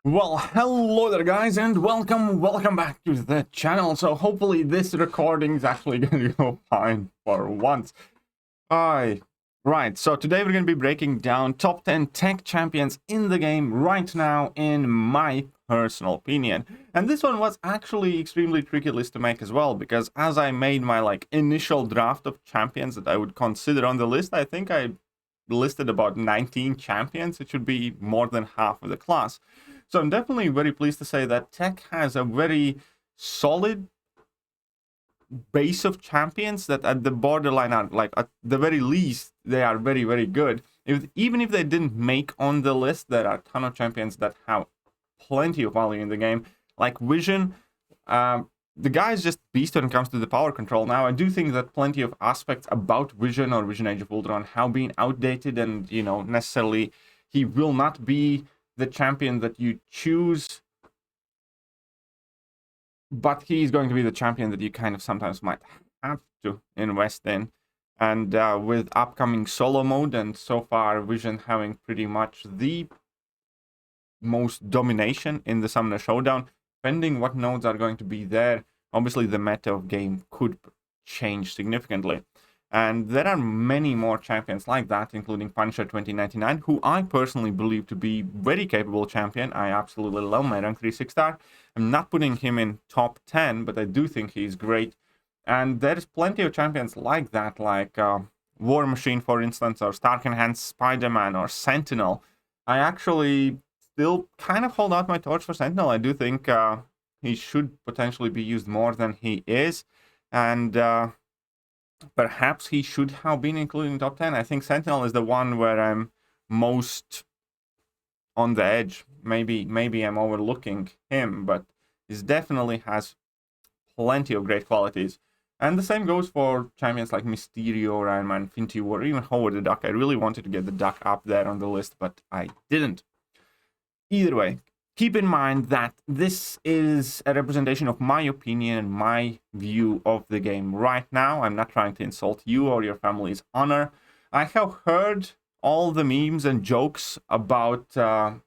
Well, hello there guys, and welcome back to the channel. So hopefully this recording is actually going to go fine for once. Right, so today we're going to be breaking down top 10 tech champions in the game right now, in my personal opinion. And this one was actually extremely tricky list to make as well, because as I made my initial draft of champions that I would consider on the list, I think I listed about 19 champions. It should be more than half of the class. So I'm definitely very pleased to say that Tech has a very solid base of champions that at the borderline are, like, at the very least, they are very, very good. Even if they didn't make on the list, there are a ton of champions that have plenty of value in the game. Like Vision, the guy is just beast when it comes to the power control. Now, I do think that plenty of aspects about Vision or Vision Age of Ultron have been outdated, and, necessarily he will not be the champion that you choose, but he's going to be the champion that you kind of sometimes might have to invest in. And with upcoming solo mode, and so far Vision having pretty much the most domination in the Summoner Showdown, depending what nodes are going to be there, obviously the meta of game could change significantly. And there are many more champions like that, including Punisher 2099, who I personally believe to be very capable champion. I absolutely love my rank 3 6-star. I'm not putting him in top 10, but I do think he's great. And there's plenty of champions like that, like War Machine, for instance, or Stark Enhanced Spider-Man, or Sentinel. I actually still kind of hold out my torch for Sentinel. I do think he should potentially be used more than he is. And perhaps he should have been included in top 10. I think Sentinel is the one where I'm most on the edge. Maybe I'm overlooking him, but he definitely has plenty of great qualities. And the same goes for champions like Mysterio, Iron Man, Infinity War, or even Howard the Duck. I really wanted to get the Duck up there on the list, but I didn't. Either way, keep in mind that this is a representation of my opinion and my view of the game right now. I'm not trying to insult you or your family's honor. I have heard all the memes and jokes about, the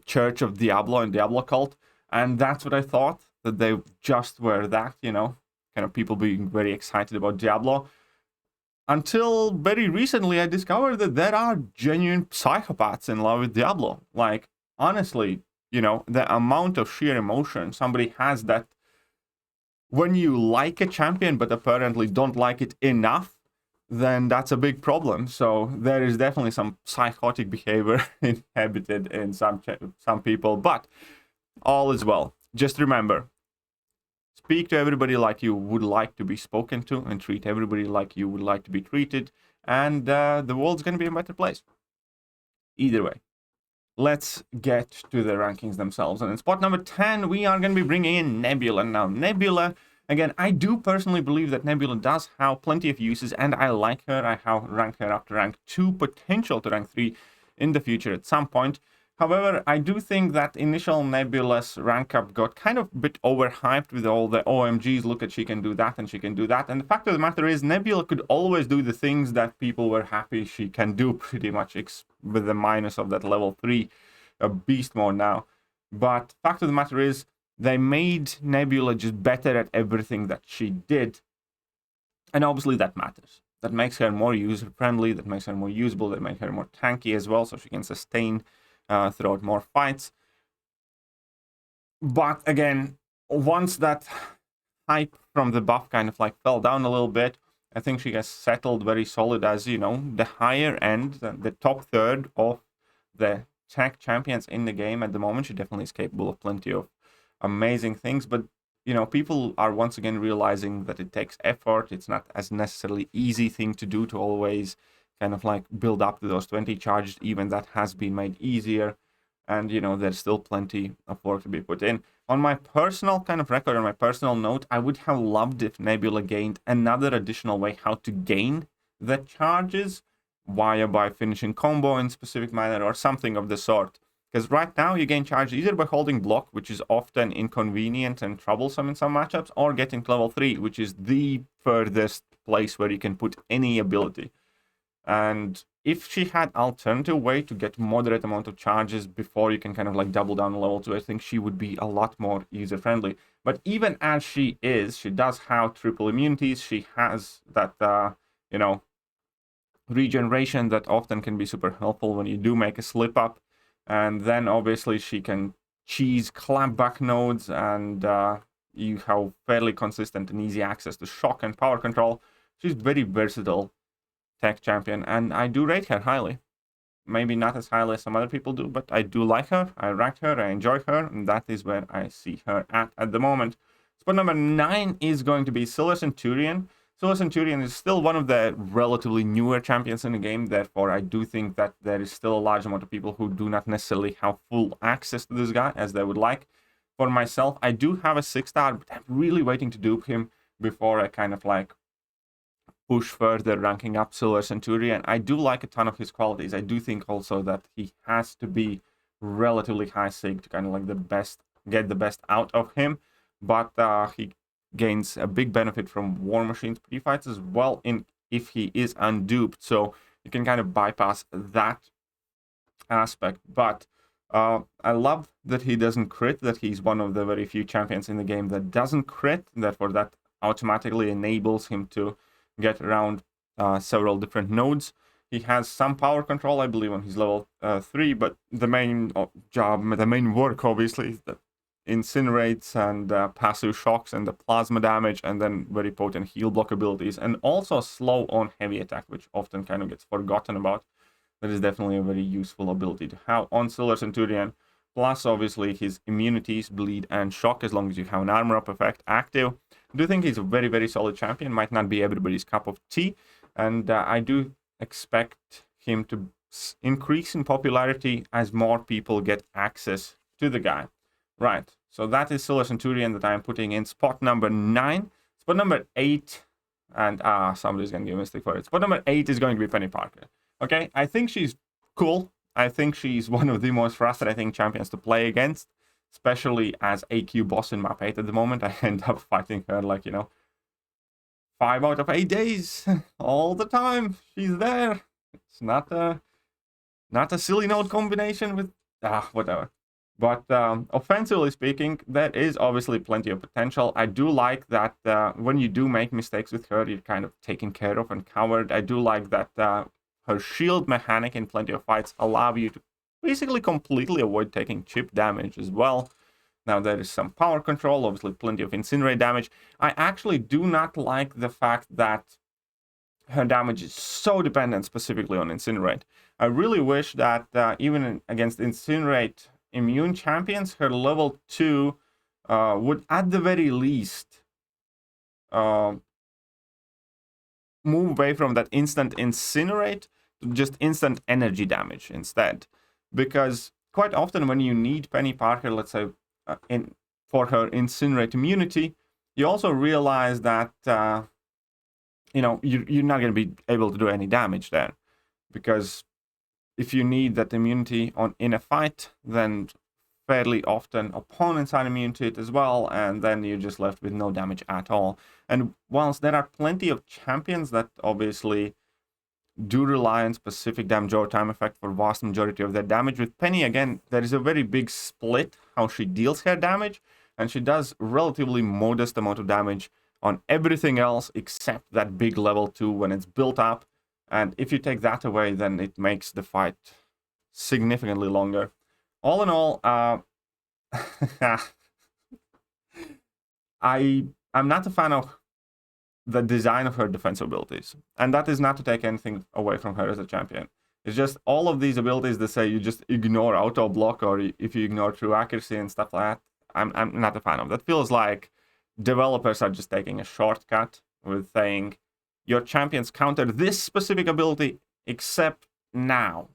Church of Diablo and Diablo cult, and that's what I thought, that they just were that, kind of people being very excited about Diablo. Until very recently, I discovered that there are genuine psychopaths in love with Diablo. Like, honestly, the amount of sheer emotion somebody has, that when you like a champion but apparently don't like it enough, then that's a big problem. So there is definitely some psychotic behavior inhabited in some people, but all is well. Just remember, speak to everybody like you would like to be spoken to, and treat everybody like you would like to be treated, and the world's going to be a better place. Either way, let's get to the rankings themselves. And in spot number 10, we are going to be bringing in Nebula. Now, Nebula, again, I do personally believe that Nebula does have plenty of uses, and I like her. I have ranked her up to rank 2, potential to rank 3 in the future at some point. However, I do think that initial Nebula's rank up got kind of a bit overhyped with all the OMGs. Look at, she can do that and she can do that. And the fact of the matter is, Nebula could always do the things that people were happy she can do, pretty much, with the minus of that level 3 beast mode now. But fact of the matter is, they made Nebula just better at everything that she did. And obviously that matters. That makes her more user-friendly, that makes her more usable, that makes her more tanky as well, so she can sustain throughout more fights. But again, once that hype from the buff kind of fell down a little bit, I think she has settled very solid as, the higher end, the top third of the tech champions in the game at the moment. She definitely is capable of plenty of amazing things, but people are once again realizing that it takes effort. It's not as necessarily easy thing to do, to always kind of build up to those 20 charges. Even that has been made easier, and there's still plenty of work to be put in. On my personal kind of record, on my personal note, I would have loved if Nebula gained another additional way how to gain the charges, via by finishing combo in specific manner or something of the sort. Because right now you gain charge either by holding block, which is often inconvenient and troublesome in some matchups, or getting to level 3, which is the furthest place where you can put any ability. And if she had alternative way to get moderate amount of charges before you can kind of like double down on level 2, I think she would be a lot more user-friendly. But even as she is, she does have triple immunities. She has that, you know, regeneration that often can be super helpful when you do make a slip up. And then obviously she can cheese clampback nodes, and you have fairly consistent and easy access to shock and power control. She's very versatile tech champion, and I do rate her highly. Maybe not as highly as some other people do, but I do like her. I rank her, I enjoy her, and that is where I see her at the moment. Spot number 9 is going to be Silver Centurion. Silver Centurion is still one of the relatively newer champions in the game, therefore I do think that there is still a large amount of people who do not necessarily have full access to this guy as they would like. For myself, I do have a 6-star, but I'm really waiting to dupe him before I kind of like push further ranking up Silver Centurion. I do like a ton of his qualities. I do think also that he has to be relatively high sig to kind of like get the best out of him, but he gains a big benefit from War Machine's pre-fights as well if he is unduped, so you can kind of bypass that aspect. But I love that he doesn't crit, that he's one of the very few champions in the game that doesn't crit, therefore that automatically enables him to get around several different nodes. He has some power control, I believe, on his level 3, but the main the main work, obviously, is the incinerates and passive shocks and the plasma damage, and then very potent heal block abilities, and also slow on heavy attack, which often kind of gets forgotten about. That is definitely a very useful ability to have on Silver Centurion. Plus, obviously, his immunities, bleed, and shock, as long as you have an armor up effect active. I do think he's a very, very solid champion. Might not be everybody's cup of tea, and I do expect him to increase in popularity as more people get access to the guy. Right, so that is Silver Centurion that I'm putting in spot number 9. Spot number 8, and somebody's going to give a mistake for it. Spot number 8 is going to be Penny Parker. Okay, I think she's cool. I think she's one of the most frustrating champions to play against, especially as AQ boss in map 8 at the moment. I end up fighting her like, 5 out of 8 days, all the time. She's there. It's not a silly node combination with, whatever. But offensively speaking, there is obviously plenty of potential. I do like that when you do make mistakes with her, you're kind of taken care of and covered. I do like that her shield mechanic in plenty of fights allow you to basically completely avoid taking chip damage as well. Now there is some power control, obviously plenty of incinerate damage. I actually do not like the fact that her damage is so dependent specifically on incinerate. I really wish that even against incinerate immune champions, her level 2 would at the very least move away from that instant incinerate to just instant energy damage instead. Because quite often when you need Penny Parker, let's say, for her incinerate immunity, you also realize that you're not going to be able to do any damage there, because if you need that immunity in a fight, then fairly often opponents are immune to it as well, and then you're just left with no damage at all. And whilst there are plenty of champions that obviously do rely on specific damage over time effect for vast majority of their damage, with Penny, again, there is a very big split how she deals her damage, and she does relatively modest amount of damage on everything else except that big level 2 when it's built up. And if you take that away, then it makes the fight significantly longer. All in all, I'm not a fan of the design of her defense abilities. And that is not to take anything away from her as a champion. It's just all of these abilities that say you just ignore auto block, or if you ignore true accuracy and stuff like that, I'm not a fan of. That feels like developers are just taking a shortcut with saying, your champions counter this specific ability except now.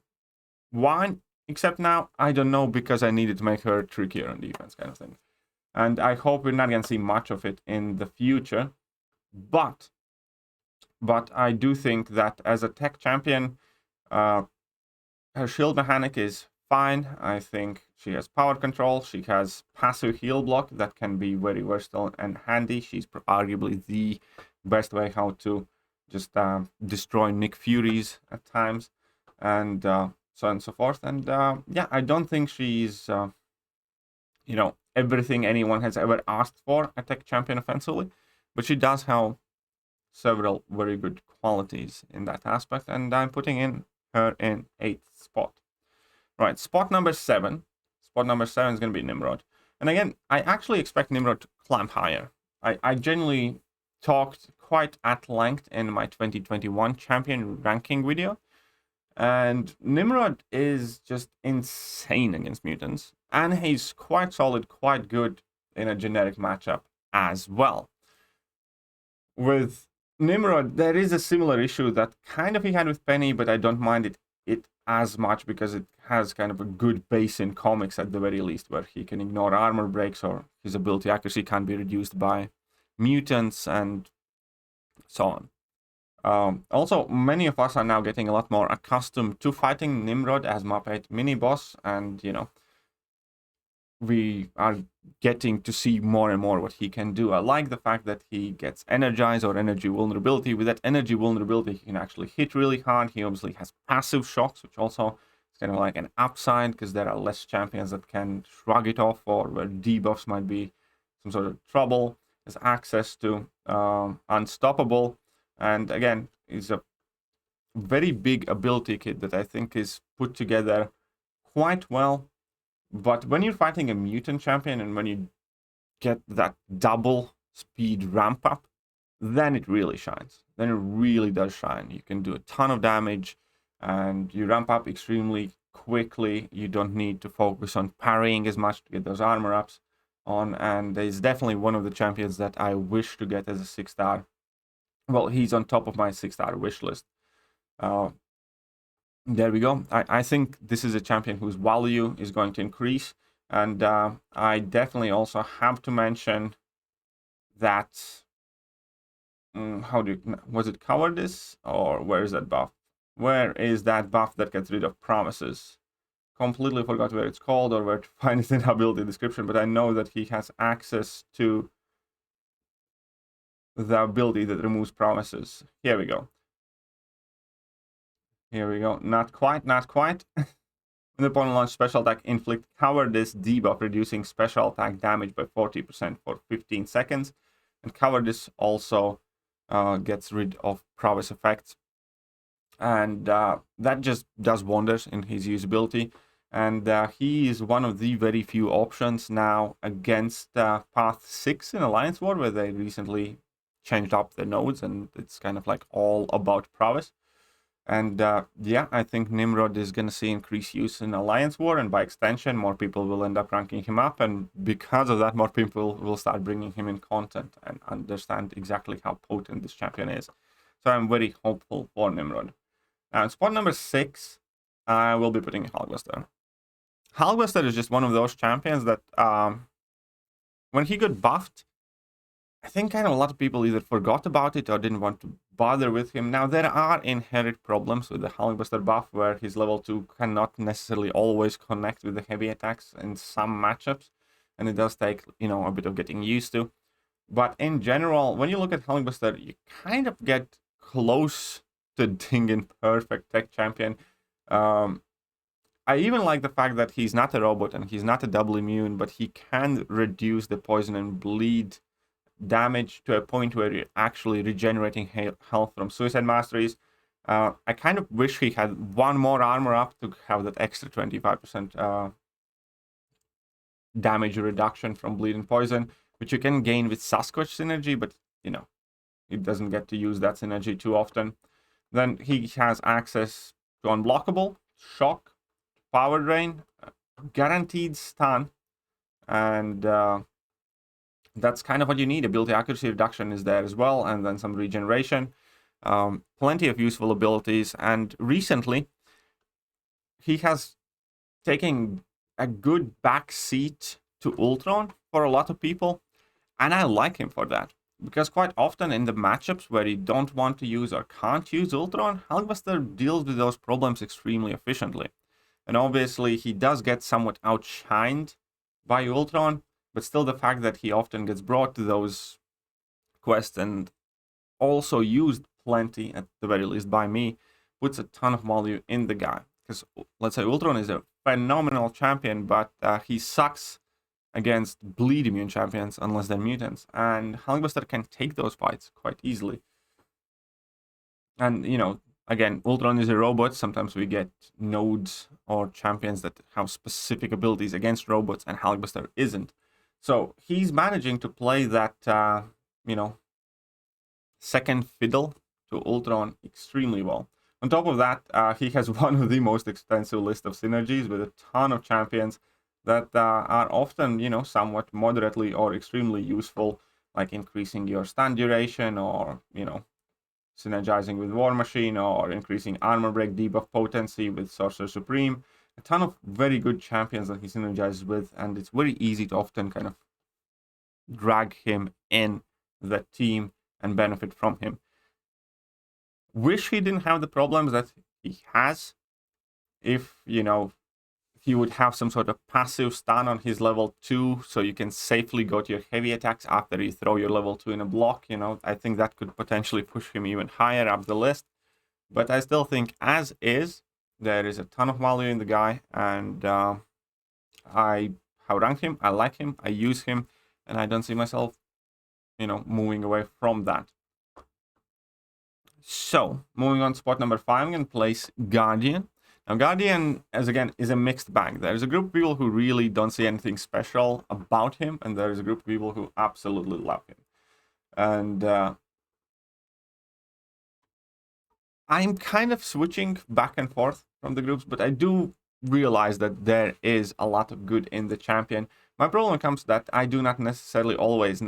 Why except now? I don't know, because I needed to make her trickier on defense kind of thing. And I hope we're not going to see much of it in the future. But I do think that as a tech champion, her shield mechanic is fine. I think she has power control. She has passive heal block that can be very versatile and handy. She's arguably the best way how to just destroy Nick Furies at times, and so on and so forth. And yeah, I don't think she's everything anyone has ever asked for a tech champion offensively, but she does have several very good qualities in that aspect, and I'm putting in her in 8th spot. Right, spot number 7. Spot number 7 is going to be Nimrod. And again, I actually expect Nimrod to climb higher. I genuinely talked quite at length in my 2021 champion ranking video. And Nimrod is just insane against mutants. And he's quite solid, quite good in a generic matchup as well. With Nimrod, there is a similar issue that kind of he had with Penny, but I don't mind it as much because it has kind of a good base in comics at the very least, where he can ignore armor breaks or his ability accuracy can't be reduced by mutants and so on. Also, many of us are now getting a lot more accustomed to fighting Nimrod as map 8 mini-boss, and we are getting to see more and more what he can do. I like the fact that he gets energized or energy vulnerability. With that energy vulnerability, he can actually hit really hard. He obviously has passive shocks, which also is kind of like an upside, because there are less champions that can shrug it off, or where debuffs might be some sort of trouble. Has access to Unstoppable, and again, is a very big ability kit that I think is put together quite well. But when you're fighting a mutant champion and when you get that double speed ramp up, then it really shines. Then it really does shine. You can do a ton of damage and you ramp up extremely quickly. You don't need to focus on parrying as much to get those armor ups on. And it's definitely one of the champions that I wish to get as a 6-star. Well, he's on top of my 6-star wish list. There we go. I think this is a champion whose value is going to increase. And I definitely also have to mention that... was it cowardice? Or where is that buff? Where is that buff that gets rid of promises? Completely forgot where it's called or where to find it in the ability description. But I know that he has access to the ability that removes promises. Here we go. Here we go. Not quite, not quite. When the opponent launches special attack, inflict cowardice debuff, reducing special attack damage by 40% for 15 seconds. And cowardice also gets rid of prowess effects. And that just does wonders in his usability. And he is one of the very few options now against Path 6 in Alliance War, where they recently changed up the nodes, and it's kind of like all about prowess. And yeah, I think Nimrod is going to see increased use in Alliance War, and by extension, more people will end up ranking him up. And because of that, more people will start bringing him in content and understand exactly how potent this champion is. So I'm very hopeful for Nimrod. Now, in spot number 6, I will be putting Hulkbuster. Hulkbuster is just one of those champions that when he got buffed, I think kind of a lot of people either forgot about it or didn't want to bother with him. Now, there are inherent problems with the Hulkbuster buff where his level 2 cannot necessarily always connect with the heavy attacks in some matchups. And it does take, a bit of getting used to. But in general, when you look at Hulkbuster, you kind of get close to being in perfect tech champion. I even like the fact that he's not a robot and he's not a double immune, but he can reduce the poison and bleed damage to a point where you're actually regenerating health from suicide masteries. I kind of wish he had one more armor up to have that extra 25% damage reduction from bleed and poison, which you can gain with Sasquatch synergy, but it doesn't get to use that synergy too often. Then he has access to unblockable, shock, power drain, guaranteed stun, and that's kind of what you need. Ability accuracy reduction is there as well, and then some regeneration. Plenty of useful abilities, and recently he has taken a good backseat to Ultron for a lot of people, and I like him for that. Because quite often in the matchups where you don't want to use or can't use Ultron, Hulkbuster deals with those problems extremely efficiently. And obviously he does get somewhat outshined by Ultron, but still the fact that he often gets brought to those quests and also used plenty, at the very least by me, puts a ton of value in the guy. Because, let's say, Ultron is a phenomenal champion, but he sucks against bleed immune champions unless they're mutants. And Hulkbuster can take those fights quite easily. And, you know, again, Ultron is a robot. Sometimes we get nodes or champions that have specific abilities against robots, and Hulkbuster isn't. So he's managing to play that, you know, second fiddle to Ultron extremely well. On top of that, he has one of the most extensive list of synergies with a ton of champions that are often, you know, somewhat moderately or extremely useful, like increasing your stun duration, or, you know, synergizing with War Machine, or increasing armor break debuff potency with Sorcerer Supreme. A ton of very good champions that he synergizes with, and it's very easy to often kind of drag him in the team and benefit from him. Wish he didn't have the problems that he has. If, you know, he would have some sort of passive stun on his level 2, so you can safely go to your heavy attacks after you throw your level 2 in a block. You know, I think that could potentially push him even higher up the list. But I still think, as is, there is a ton of value in the guy, and I have ranked him, I like him, I use him, and I don't see myself, you know, moving away from that. So, moving on to spot number 5, I'm going to place Guardian. Now, Guardian, as again, is a mixed bag. There's a group of people who really don't see anything special about him, and there's a group of people who absolutely love him. And I'm kind of switching back and forth from the groups, but I do realize that there is a lot of good in the champion. My problem comes that I do not necessarily always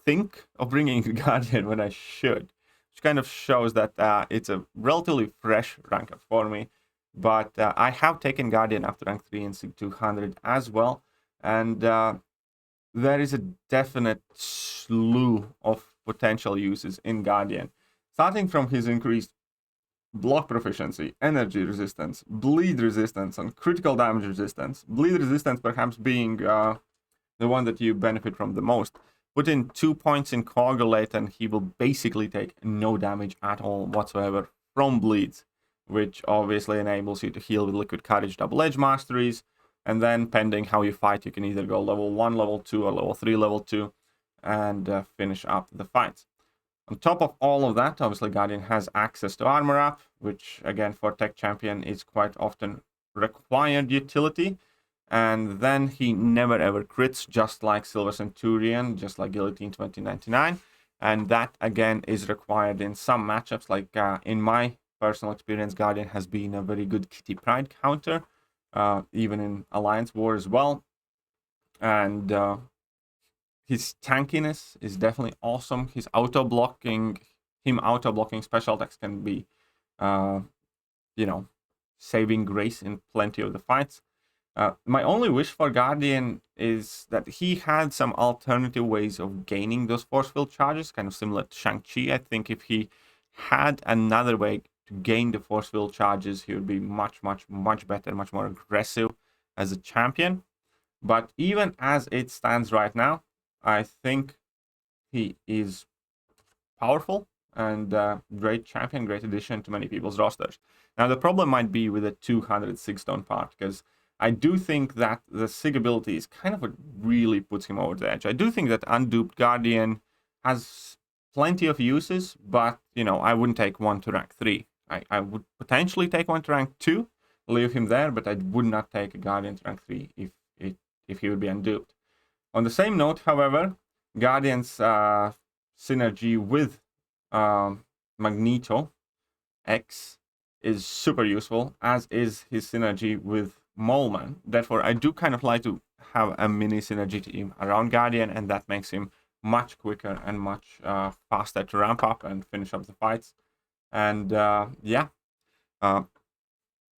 think of bringing Guardian when I should, which kind of shows that it's a relatively fresh rank up for me. But I have taken Guardian up to rank 3 in SIG 200 as well, and there is a definite slew of potential uses in Guardian, starting from his increased block proficiency, energy resistance, bleed resistance, and critical damage resistance. Bleed resistance perhaps being the one that you benefit from the most. Put in 2 points in Coagulate, and he will basically take no damage at all whatsoever from bleeds, which obviously enables you to heal with Liquid Courage double edge masteries. And then, pending how you fight, you can either go level 1, level 2, or level 3, level 2, and finish up the fights. On top of all of that, obviously Guardian has access to armor up, which again for tech champion is quite often required utility. And then he never ever crits, just like Silver Centurion, just like Guillotine 2099. And that again is required in some matchups, like in my personal experience, Guardian has been a very good Kitty Pryde counter, even in Alliance War as well. And his tankiness is definitely awesome. His auto-blocking special attacks can be, you know, saving grace in plenty of the fights. My only wish for Guardian is that he had some alternative ways of gaining those force field charges, kind of similar to Shang-Chi. I think if he had another way to gain the force field charges, he would be much better, much more aggressive as a champion. But even as it stands right now, I think he is powerful and great champion, great addition to many people's rosters. Now, the problem might be with the 206 stone part, because I do think that the SIG ability is kind of what really puts him over the edge. I do think that Unduped Guardian has plenty of uses, but, you know, I wouldn't take one to rank 3. I would potentially take one to rank 2, leave him there, but I would not take a Guardian to rank 3 if he would be unduped. On the same note, however, Guardian's synergy with Magneto X is super useful, as is his synergy with Moleman. Therefore, I do kind of like to have a mini synergy team around Guardian, and that makes him much quicker and much faster to ramp up and finish up the fights. And yeah,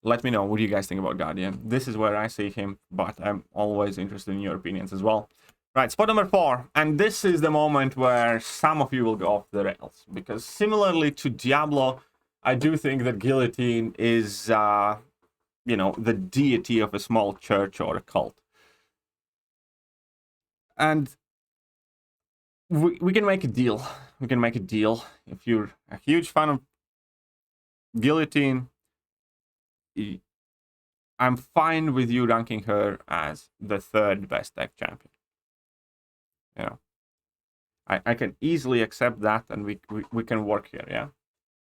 let me know what you guys think about Guardian. This is where I see him, but I'm always interested in your opinions as well. Right, spot number 4, and this is the moment where some of you will go off the rails, because similarly to Diablo, I do think that Guillotine is, you know, the deity of a small church or a cult. And we can make a deal. We can make a deal. If you're a huge fan of Guillotine, I'm fine with you ranking her as the third best tech champion. You know, I can easily accept that, and we can work here, yeah?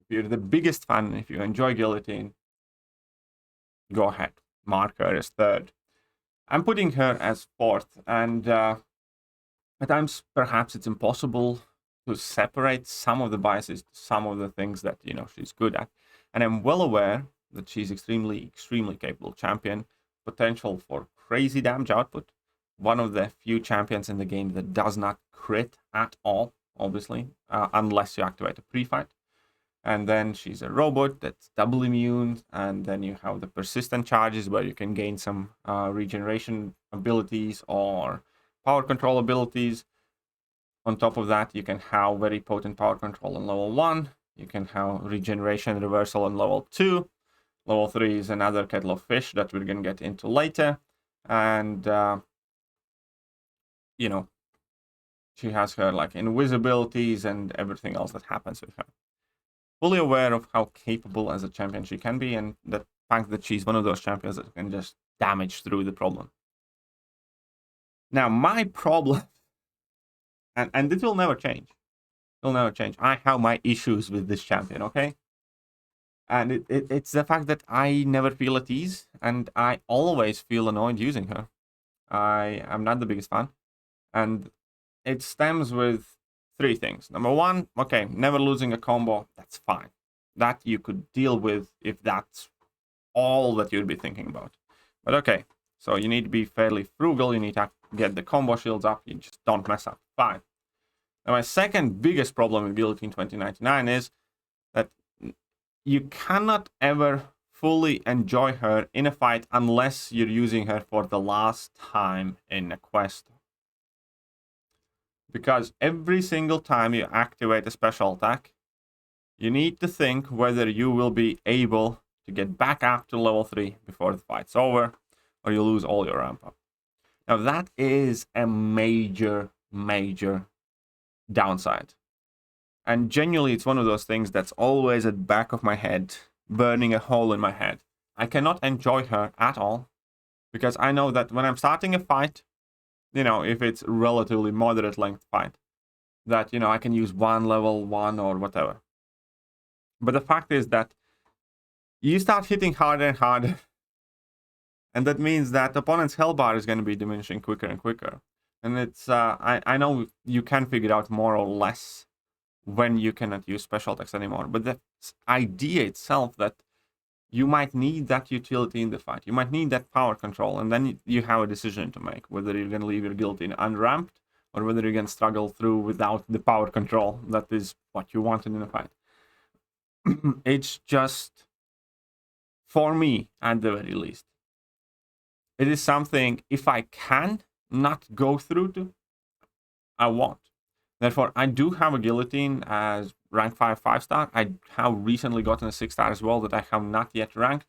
If you're the biggest fan, if you enjoy Guillotine, go ahead. Mark her as third. I'm putting her as fourth, and at times, perhaps it's impossible to separate some of the biases, some of the things that, you know, she's good at. And I'm well aware that she's extremely capable champion, potential for crazy damage output. One of the few champions in the game that does not crit at all, obviously, unless you activate a pre-fight. And then she's a robot that's double immune, and then you have the persistent charges where you can gain some regeneration abilities or power control abilities. On top of that, you can have very potent power control on level 1. You can have regeneration reversal on level 2. Level 3 is another kettle of fish that we're going to get into later. And, you know, she has her like invisibilities and everything else that happens with her. Fully aware of how capable as a champion she can be, and the fact that she's one of those champions that can just damage through the problem. Now, my problem, and this will never change. It'll never change. I have my issues with this champion, okay? And it's the fact that I never feel at ease, and I always feel annoyed using her. I am not the biggest fan. And it stems with 3 things. Number 1, okay, never losing a combo, that's fine. That you could deal with if that's all that you'd be thinking about. But okay, so you need to be fairly frugal, you need to get the combo shields up, you just don't mess up. Fine. Now, my second biggest problem with Guillotine 2099 is that you cannot ever fully enjoy her in a fight unless you're using her for the last time in a quest. Because every single time you activate a special attack, you need to think whether you will be able to get back up to level 3 before the fight's over, or you lose all your ramp up. Now that is a major downside. And genuinely, it's one of those things that's always at the back of my head, burning a hole in my head. I cannot enjoy her at all, because I know that when I'm starting a fight, you know, if it's relatively moderate length fight, that, you know, I can use one level 1 or whatever. But the fact is that you start hitting harder and harder, and that means that opponent's health bar is going to be diminishing quicker and quicker. And it's, I know you can figure out more or less when you cannot use special attacks anymore, but the idea itself that you might need that utility in the fight. You might need that power control, and then you have a decision to make, whether you're going to leave your guillotine unramped, or whether you're going to struggle through without the power control. That is what you wanted in a fight. It's just, for me, at the very least, it is something, if I can not go through to, I won't. Therefore, I do have a guillotine as rank 5 5-star. I have recently gotten a 6-star as well that I have not yet ranked.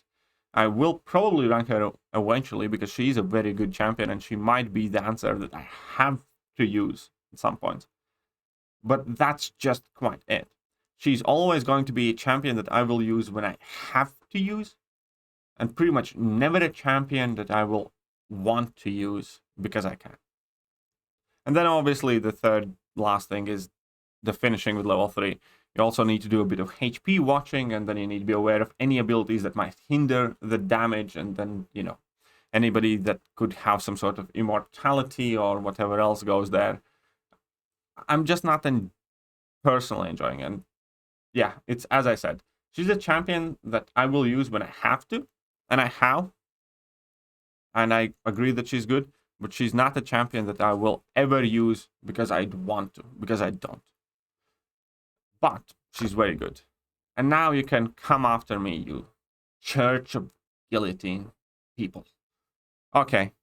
I will probably rank her eventually because she's a very good champion and she might be the answer that I have to use at some point. But that's just quite it. She's always going to be a champion that I will use when I have to use, and pretty much never a champion that I will want to use because I can. And then obviously the third last thing is the finishing with level 3. You also need to do a bit of HP watching, and then you need to be aware of any abilities that might hinder the damage, and then, you know, anybody that could have some sort of immortality or whatever else goes there. I'm just not personally enjoying it. And yeah, it's, as I said, she's a champion that I will use when I have to, and I have. And I agree that she's good, but she's not a champion that I will ever use because I'd want to, because I don't. But she's very good. And now you can come after me, you Church of Guillotine people. Okay,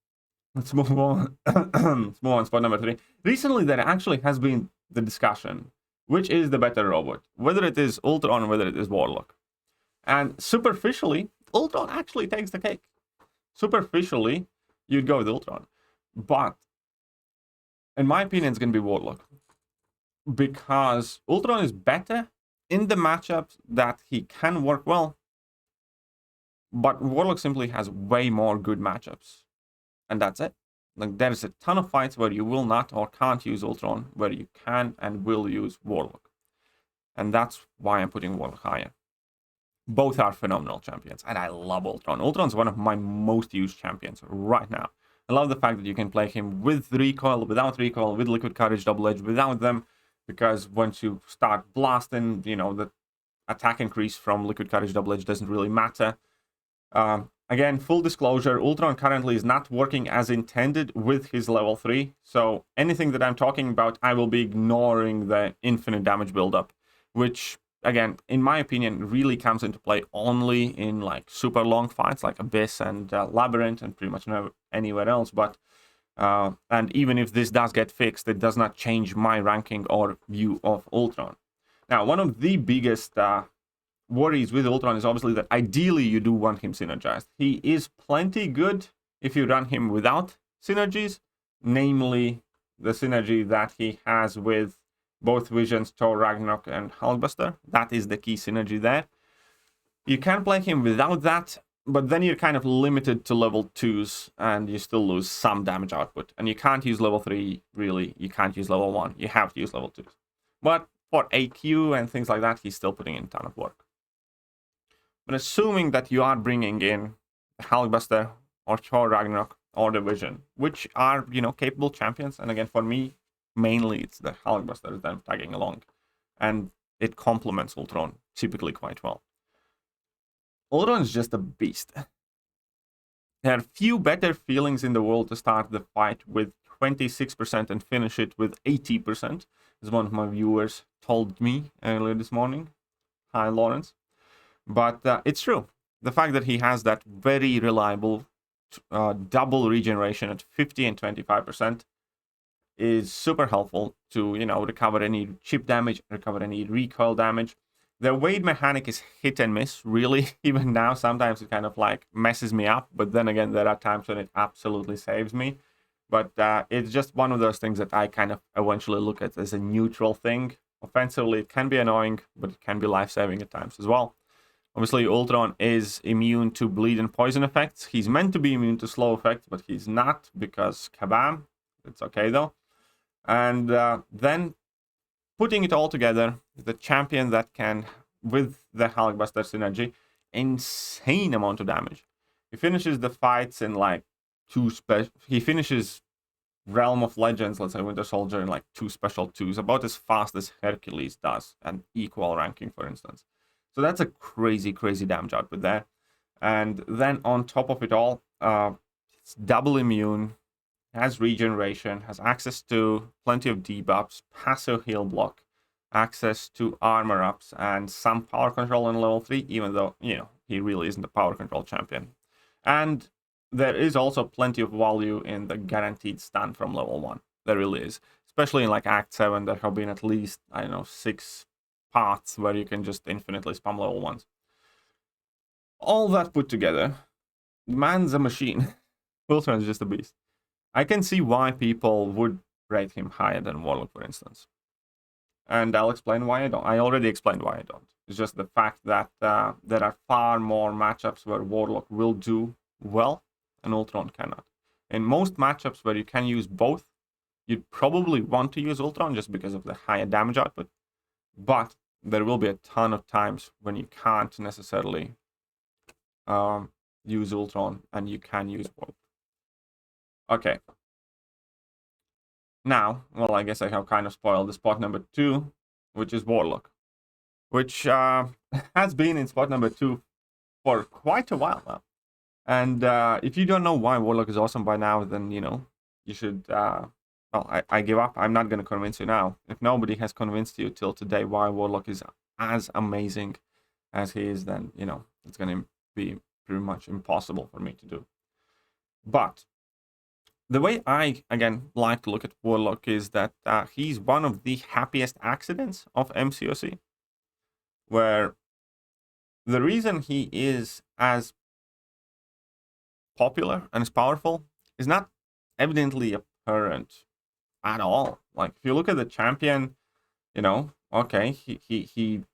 let's move on. Let's move on, spot number 3. Recently, there actually has been the discussion, which is the better robot, whether it is Ultron or whether it is Warlock. And superficially, Ultron actually takes the cake. Superficially, you'd go with Ultron. But, in my opinion, it's going to be Warlock. Because Ultron is better in the matchups that he can work well, but Warlock simply has way more good matchups. And that's it. Like, there's a ton of fights where you will not or can't use Ultron, where you can and will use Warlock. And that's why I'm putting Warlock higher. Both are phenomenal champions, and I love Ultron. Ultron's one of my most used champions right now. I love the fact that you can play him with recoil, without recoil, with liquid courage, double edge, without them, because once you start blasting, you know, the attack increase from liquid courage, double edge doesn't really matter. Again, full disclosure, Ultron currently is not working as intended with his level 3, so anything that I'm talking about, I will be ignoring the infinite damage buildup, which, again, in my opinion, really comes into play only in like super long fights like Abyss and Labyrinth and pretty much anywhere else. But and even if this does get fixed, it does not change my ranking or view of Ultron. Now, one of the biggest worries with Ultron is obviously that ideally you do want him synergized. He is plenty good if you run him without synergies, namely the synergy that he has with both Visions, Thor, Ragnarok, and Hulkbuster. That is the key synergy there. You can play him without that, but then you're kind of limited to level 2s, and you still lose some damage output. And you can't use level 3, really. You can't use level 1. You have to use level 2s. But for AQ and things like that, he's still putting in a ton of work. But assuming that you are bringing in Hulkbuster or Thor, Ragnarok, or the Vision, which are, you know, capable champions, and again, for me, mainly it's the Hulkbuster that I'm tagging along, and it complements Ultron typically quite well. Ultron is just a beast. There are few better feelings in the world to start the fight with 26% and finish it with 80%, as one of my viewers told me earlier this morning. Hi, Lawrence. But it's true. The fact that he has that very reliable double regeneration at 50 and 25% is super helpful to, you know, recover any chip damage, recover any recoil damage. The weight mechanic is hit and miss, really. Even now, sometimes it kind of like messes me up, but then again, there are times when it absolutely saves me. But it's just one of those things that I kind of eventually look at as a neutral thing. Offensively, it can be annoying, but it can be life-saving at times as well. Obviously, Ultron is immune to bleed and poison effects. He's meant to be immune to slow effects, but he's not, because kabam. It's okay, though. And then putting it all together, the champion that can, with the Hulkbuster synergy, insane amount of damage. He finishes the fights in like he finishes Realm of Legends, let's say Winter Soldier, in like 2 special 2s, about as fast as Hercules does, and equal ranking, for instance. So that's a crazy, crazy damage output there. And then on top of it all, it's double immune, has regeneration, has access to plenty of debuffs, passive heal block, access to armor ups, and some power control on level 3, even though, you know, he really isn't a power control champion. And there is also plenty of value in the guaranteed stun from level 1. There really is. Especially in like Act 7, there have been at least, I don't know, 6 paths where you can just infinitely spam level 1s. All that put together, the man's a machine. Ultron is just a beast. I can see why people would rate him higher than Warlock, for instance. And I'll explain why I don't. I already explained why I don't. It's just the fact that there are far more matchups where Warlock will do well and Ultron cannot. In most matchups where you can use both, you'd probably want to use Ultron just because of the higher damage output. But there will be a ton of times when you can't necessarily use Ultron and you can use both. Okay. Now, well, I guess I have kind of spoiled the spot number 2, which is Warlock, which has been in spot number 2 for quite a while now. And if you don't know why Warlock is awesome by now, then, you know, you should... well, I give up. I'm not going to convince you now. If nobody has convinced you till today why Warlock is as amazing as he is, then, you know, it's going to be pretty much impossible for me to do. But the way I, again, like to look at Warlock is that he's one of the happiest accidents of MCOC, where the reason he is as popular and as powerful is not evidently apparent at all. Like, if you look at the champion, you know, okay, he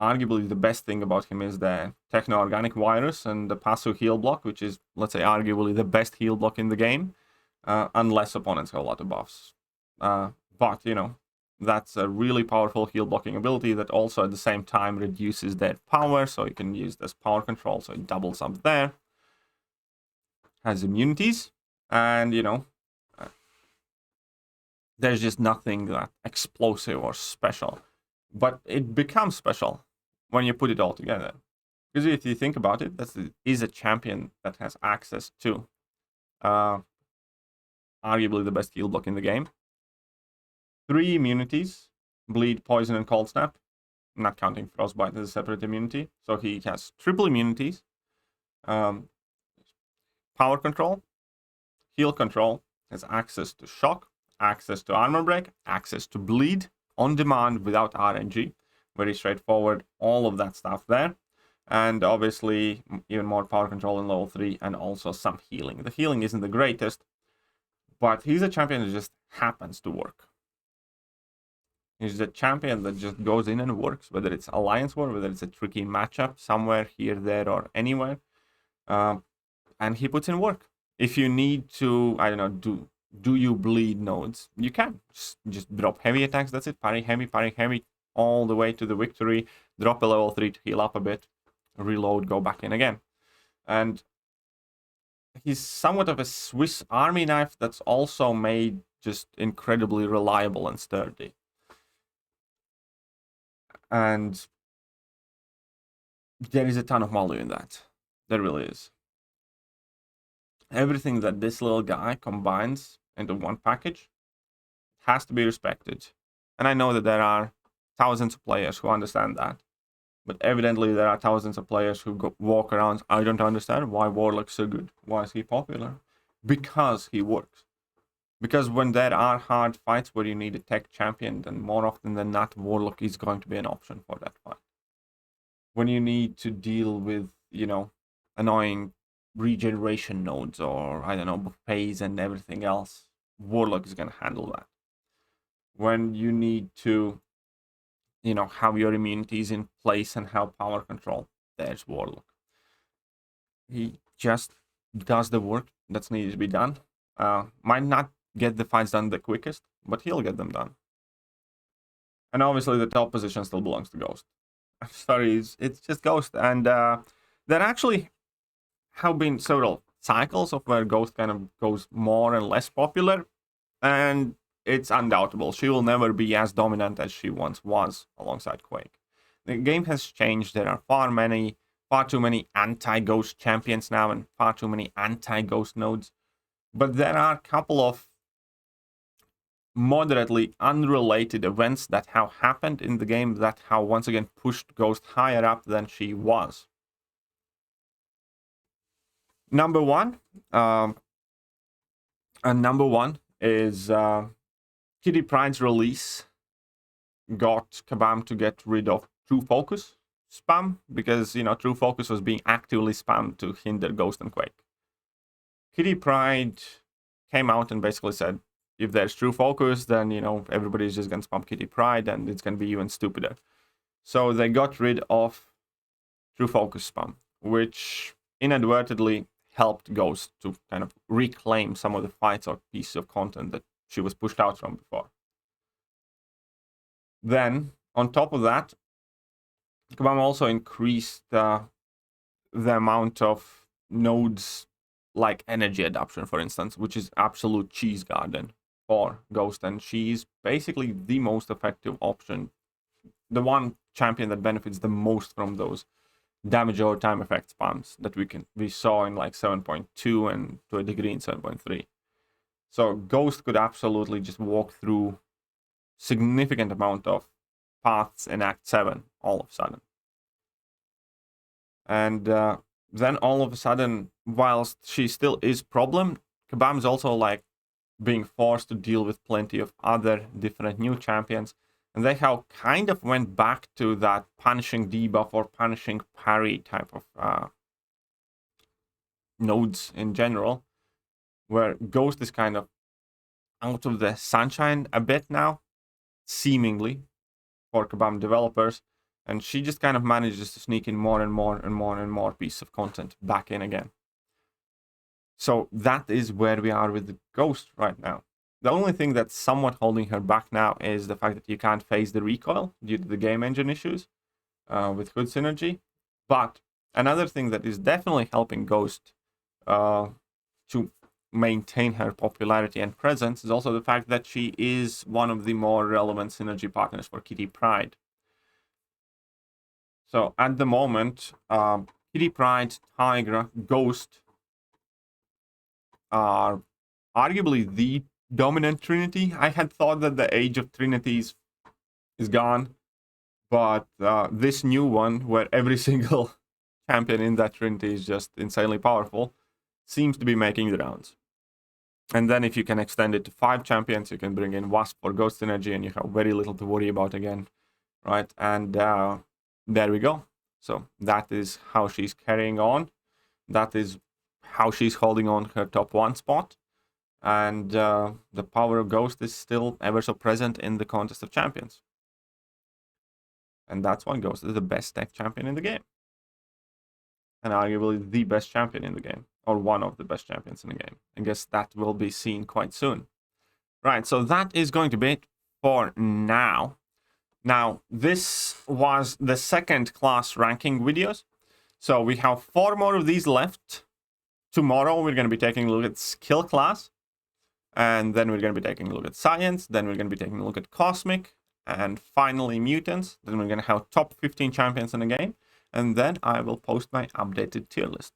arguably the best thing about him is the techno-organic virus and the passive heal block, which is, let's say, arguably the best heal block in the game, unless opponents have a lot of buffs. But, you know, that's a really powerful heal blocking ability that also at the same time reduces their power, so you can use this power control, so it doubles up there. Has immunities, and, you know, there's just nothing that explosive or special. But it becomes special when you put it all together. Because if you think about it, that is a champion that has access to arguably the best heal block in the game. 3 immunities, bleed, poison, and cold snap. Not counting frostbite as a separate immunity. So he has triple immunities. Power control, heal control, has access to shock, access to armor break, access to bleed, on demand without RNG. Very straightforward, all of that stuff there. And obviously, even more power control in level 3, and also some healing. The healing isn't the greatest, but he's a champion that just happens to work. He's a champion that just goes in and works, whether it's Alliance War, whether it's a tricky matchup somewhere, here, there, or anywhere. And he puts in work. If you need to, I don't know, do you bleed nodes? You can. Just drop heavy attacks, that's it. Parry heavy, all the way to the victory. Drop a level 3 to heal up a bit. Reload, go back in again. And he's somewhat of a Swiss Army knife that's also made just incredibly reliable and sturdy. And there is a ton of value in that. There really is. Everything that this little guy combines into one package has to be respected. And I know that there are thousands of players who understand that. But evidently there are thousands of players who walk around, I don't understand why Warlock's so good. Why is he popular? Because he works. Because when there are hard fights where you need a tech champion, then more often than not, Warlock is going to be an option for that fight. When you need to deal with, you know, annoying regeneration nodes or, I don't know, buffets and everything else, Warlock is going to handle that. When you need to, you know, have your immunities in place and have power control, there's Warlock. He just does the work that's needed to be done. Might not get the fights done the quickest, but he'll get them done. And obviously the top position still belongs to Ghost. I'm sorry, it's just Ghost. And there actually have been several cycles of where Ghost kind of goes more and less popular. And it's undoubtable. She will never be as dominant as she once was alongside Quake. The game has changed. There are far too many anti-Ghost champions now and far too many anti-Ghost nodes. But there are a couple of moderately unrelated events that have happened in the game that have once again pushed Ghost higher up than she was. Number one is Kitty Pryde's release got Kabam to get rid of True Focus spam, because, you know, True Focus was being actively spammed to hinder Ghost and Quake. Kitty Pryde came out and basically said, if there's True Focus, then, you know, everybody's just going to spam Kitty Pryde and it's going to be even stupider. So they got rid of True Focus spam, which inadvertently helped Ghost to kind of reclaim some of the fights or pieces of content that she was pushed out from before. Then, on top of that, Kabam also increased the amount of nodes like energy adoption, for instance, which is absolute cheese garden for Ghost, and she's basically the most effective option, the one champion that benefits the most from those damage over time effect spams that we saw in like 7.2 and to a degree in 7.3. So Ghost could absolutely just walk through significant amount of paths in Act 7 all of a sudden. And then all of a sudden, whilst she still is problem, Kabam's also like being forced to deal with plenty of other different new champions. And they have kind of went back to that punishing debuff or punishing parry type of nodes in general, where Ghost is kind of out of the sunshine a bit now, seemingly, for Kabam developers. And she just kind of manages to sneak in more and more and more and more pieces of content back in again. So that is where we are with the Ghost right now. The only thing that's somewhat holding her back now is the fact that you can't phase the recoil due to the game engine issues with Hood synergy. But another thing that is definitely helping Ghost to maintain her popularity and presence is also the fact that she is one of the more relevant synergy partners for Kitty Pryde. So at the moment, Kitty Pryde, Tigra, Ghost are arguably the dominant trinity. I had thought that the age of trinities is gone, but this new one, where every single champion in that trinity is just insanely powerful, seems to be making the rounds. And then if you can extend it to 5 champions, you can bring in Wasp for Ghost Synergy, and you have very little to worry about again, right? And there we go. So that is how she's carrying on. That is how she's holding on her top 1 spot. And the power of Ghost is still ever so present in the Contest of Champions. And that's why Ghost is the best tech champion in the game. And arguably the best champion in the game. Or one of the best champions in the game. I guess that will be seen quite soon. Right, so that is going to be it for now. Now, this was the second class ranking videos. So we have 4 more of these left. Tomorrow we're going to be taking a look at skill class. And then we're going to be taking a look at science. Then we're going to be taking a look at cosmic. And finally mutants. Then we're going to have top 15 champions in the game. And then I will post my updated tier list.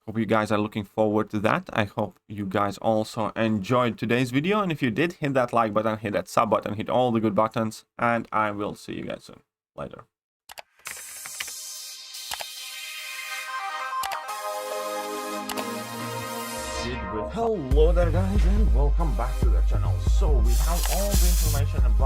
Hope you guys are looking forward to that. I hope you guys also enjoyed today's video. And if you did, hit that like button, hit that sub button, hit all the good buttons. And I will see you guys soon. Later. Hello there guys, and welcome back to the channel. So we have all the information about